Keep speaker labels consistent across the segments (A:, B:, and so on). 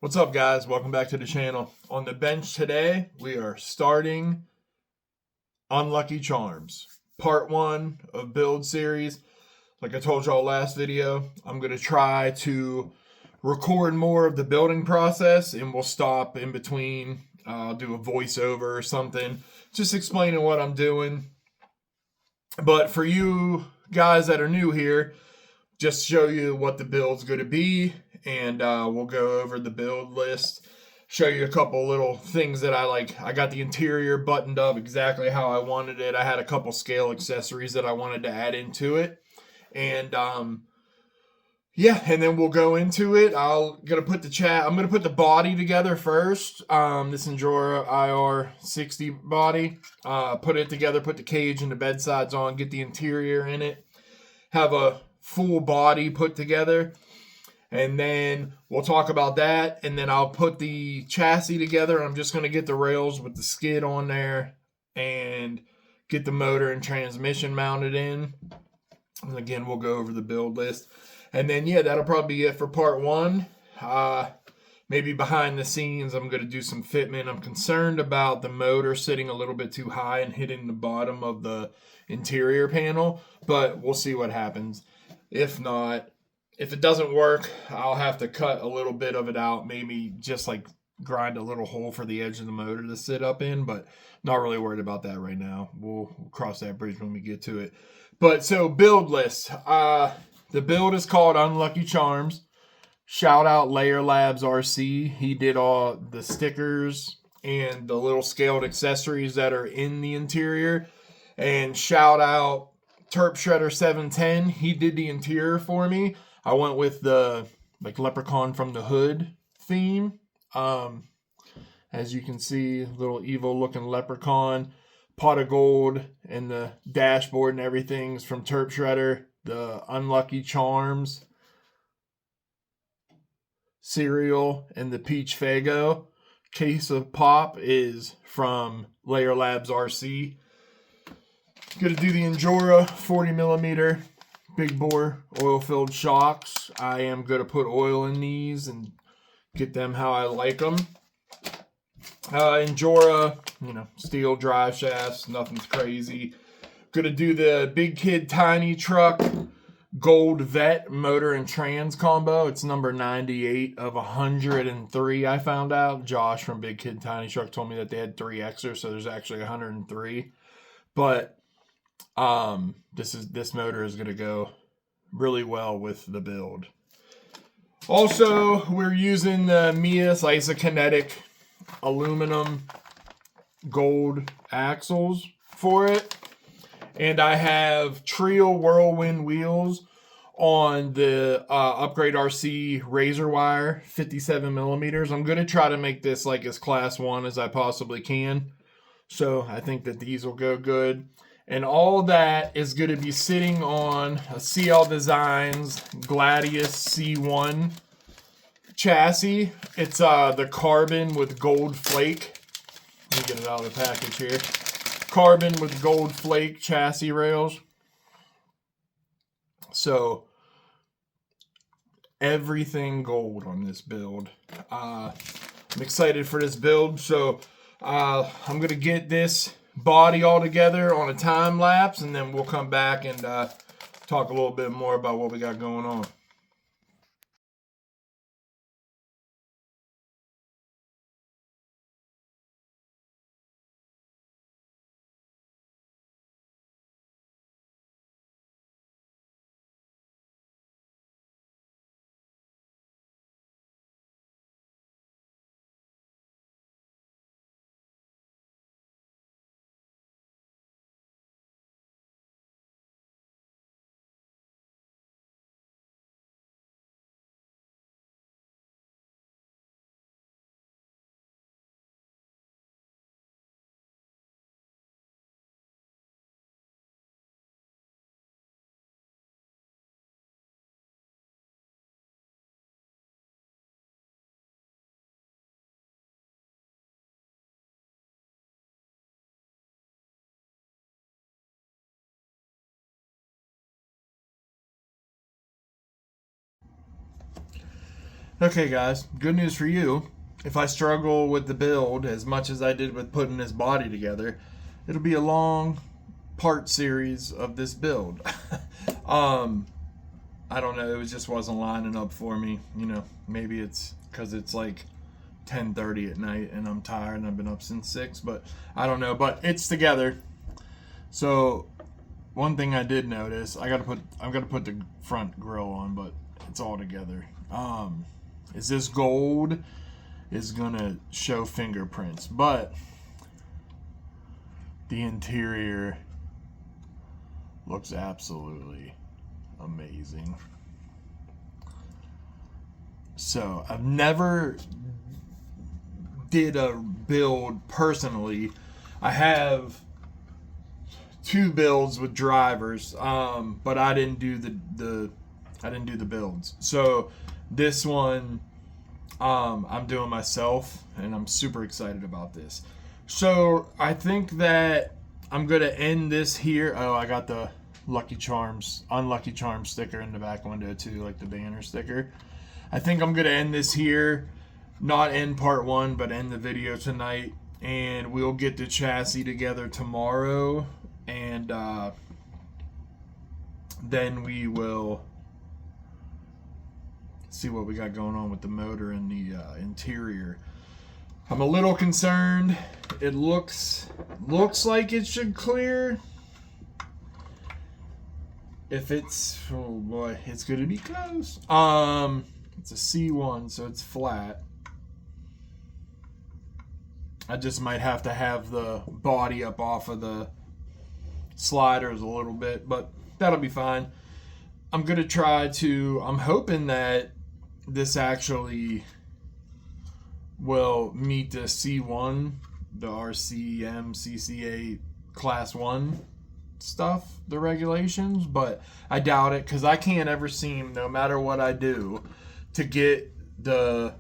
A: What's up, guys? Welcome back to the channel. On the bench today, we are starting Unlucky Charms, part 1 of build series. Like I told y'all last video, I'm going to try to record more of the building process, and we'll stop in between. I'll do a voiceover or something, just explaining what I'm doing. But for you guys that are new here, just show you what the build's going to be, and we'll go over the build list, show you a couple little things that I like. I got the interior buttoned up exactly how I wanted it. I had a couple scale accessories that I wanted to add into it, and yeah, and then we'll go into it. I'm gonna put the body together first. This Endura IR60 body. Put it together, put the cage and the bed sides on, get the interior in it, have a full body put together, and then we'll talk about that, and then I'll put the chassis together. I'm just going to get the rails with the skid on there and get the motor and transmission mounted in, and again we'll go over the build list, and then yeah, that'll probably be it for part 1. Maybe behind the scenes I'm going to do some fitment. I'm concerned about the motor sitting a little bit too high and hitting the bottom of the interior panel, but we'll see what happens. If not, if it doesn't work, I'll have to cut a little bit of it out, maybe just like grind a little hole for the edge of the motor to sit up in, but not really worried about that right now. We'll cross that bridge when we get to it. But so build list. The build is called Unlucky Charms. Shout out Layer Labs RC. He did all the stickers and the little scaled accessories that are in the interior. And shout out Terp Shredder 710. He did the interior for me. I went with the like Leprechaun from the Hood theme. As you can see, little evil looking leprechaun, pot of gold, and the dashboard and everything's from Terp Shredder. The Unlucky Charms cereal and the Peach Fago case of pop is from Layer Labs RC. Gonna do the Endura 40mm big bore oil filled shocks. I am gonna put oil in these and get them how I like them. Endura, steel drive shafts, nothing's crazy. Gonna do the Big Kid Tiny Truck Gold Vet motor and trans combo. It's number 98 of 103. I found out. Josh from Big Kid Tiny Truck told me that they had 3 Xers, so there's actually 103. But this motor is gonna go really well with the build. Also, we're using the Mias Isokinetic aluminum gold axles for it. And I have Trio Whirlwind wheels on the Upgrade RC Razor Wire 57mm. I'm going to try to make this like as class 1 as I possibly can. So I think that these will go good. And all that is going to be sitting on a CL Designs Gladius C1 chassis. It's the carbon with gold flake. Let me get it out of the package here. Carbon with gold flake chassis rails. So everything gold on this build. I'm excited for this build. So I'm gonna get this body all together on a time lapse, and then we'll come back and talk a little bit more about what we got going on. Okay, guys, good news for you. If I struggle with the build as much as I did with putting this body together, it'll be a long part series of this build. I don't know, it just wasn't lining up for me. You know, maybe it's because it's like 10:30 at night and I'm tired and I've been up since 6, but I don't know, but it's together. So one thing I did notice, I'm gonna put the front grill on, but it's all together. Is this gold is gonna show fingerprints, but the interior looks absolutely amazing. So I've never did a build personally. I have 2 builds with drivers, but I didn't do the builds. So this one I'm doing myself, and I'm super excited about this. So I think that I'm gonna end this here. Oh, I got the Lucky Charms, Unlucky Charms sticker in the back window too, like the banner sticker. I think I'm gonna end this here, not end part 1, but end the video tonight, and we'll get the chassis together tomorrow, and then we will see what we got going on with the motor and the interior. I'm a little concerned. It looks like it should clear. If it's, oh boy, it's gonna be close. It's a C1, so it's flat. I just might have to have the body up off of the sliders a little bit, but that'll be fine. I'm gonna try to, I'm hoping that this actually will meet the C1, the RCM CCA class 1 stuff, the regulations, but I doubt it, because I can't ever seem, no matter what I do, to get the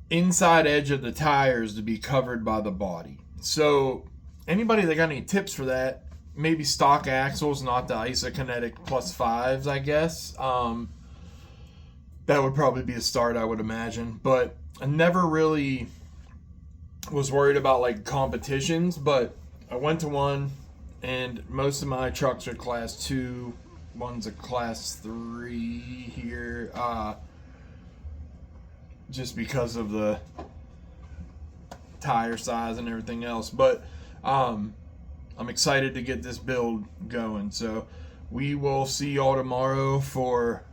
A: inside edge of the tires to be covered by the body. So anybody that got any tips for that, maybe stock axles, not the Isokinetic +5s, I guess. That would probably be a start, I would imagine. But I never really was worried about like competitions, but I went to one, and most of my trucks are class 2. One's a class 3 here, just because of the tire size and everything else. But I'm excited to get this build going. So we will see y'all tomorrow for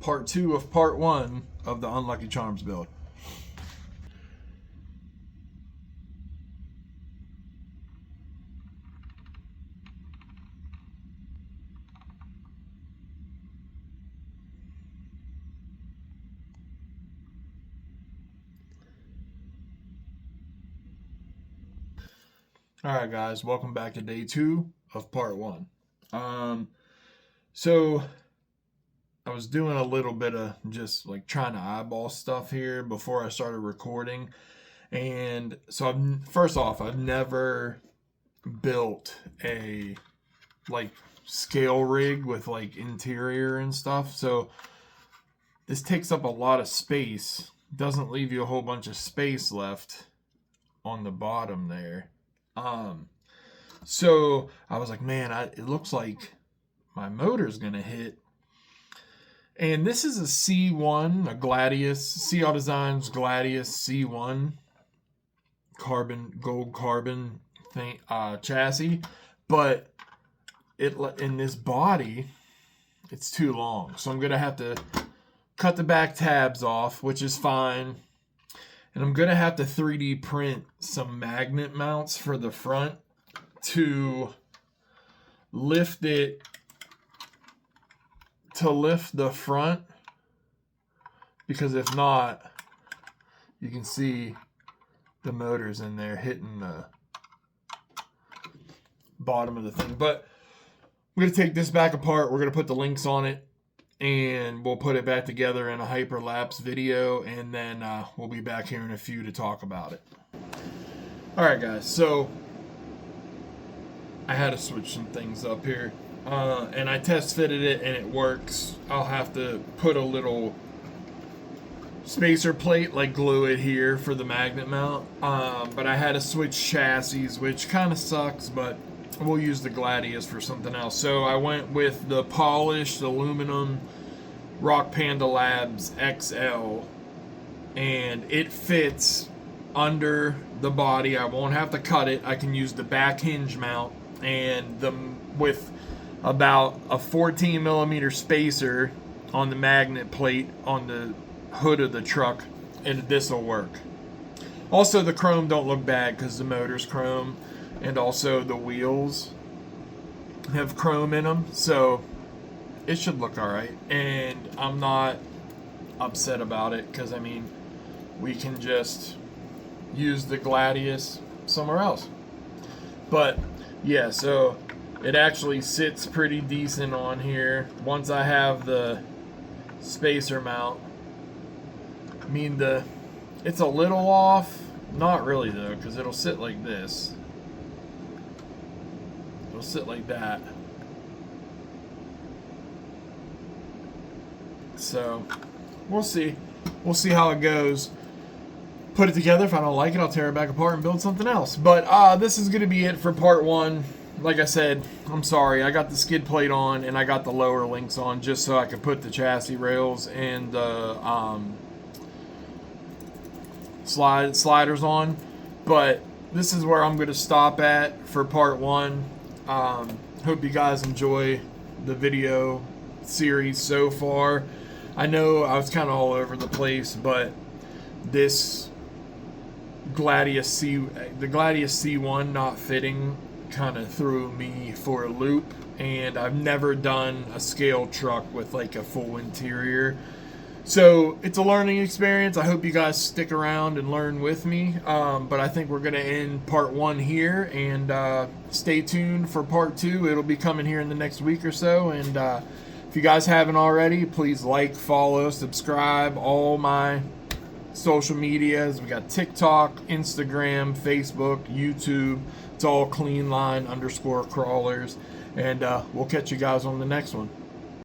A: part 2 of part 1 of the Unlucky Charms build. Alright guys, welcome back to day 2 of part 1. So I was doing a little bit of just like trying to eyeball stuff here before I started recording. And so first off, I've never built a like scale rig with like interior and stuff. So this takes up a lot of space. Doesn't leave you a whole bunch of space left on the bottom there. So I was like, man, it looks like my motor's gonna hit. And this is a C1, a Gladius, CL Designs Gladius C1 gold carbon thing, chassis, but in this body, it's too long. So I'm gonna have to cut the back tabs off, which is fine. And I'm gonna have to 3D print some magnet mounts for the front to lift it, to lift the front, because if not, you can see the motors in there hitting the bottom of the thing. But we're gonna take this back apart. We're gonna put the links on it, and we'll put it back together in a hyperlapse video, and then we'll be back here in a few to talk about it. Alright guys, so I had to switch some things up here, and I test fitted it and it works. I'll have to put a little spacer plate, like glue it here for the magnet mount. But I had to switch chassis, which kind of sucks, but we'll use the Gladius for something else. So I went with the polished aluminum Rock Panda Labs XL, and it fits under the body. I won't have to cut it. I can use the back hinge mount, and with about a 14 millimeter spacer on the magnet plate on the hood of the truck, and this will work. Also, the chrome don't look bad because the motor's chrome, and also the wheels have chrome in them, so it should look all right. And I'm not upset about it because, I mean, we can just use the Gladius somewhere else. But yeah, so it actually sits pretty decent on here once I have the spacer mount. I mean, it's a little off, not really though, because it'll sit like this. It'll sit like that. So we'll see how it goes. Put it together. If I don't like it, I'll tear it back apart and build something else. But this is gonna be it for part one. Like I said, I'm sorry, I got the skid plate on and I got the lower links on just so I could put the chassis rails and the sliders on. But this is where I'm going to stop at for part one. Hope you guys enjoy the video series so far. I know I was kind of all over the place, but this the Gladius C1 not fitting kind of threw me for a loop, and I've never done a scale truck with like a full interior, so it's a learning experience. I hope you guys stick around and learn with me, but I think we're gonna end part one here, and stay tuned for part two. It'll be coming here in the next week or so, and if you guys haven't already, please like, follow, subscribe, all my social medias. We got TikTok, Instagram, Facebook, YouTube. It's all Cleanline_Crawlers. And we'll catch you guys on the next one.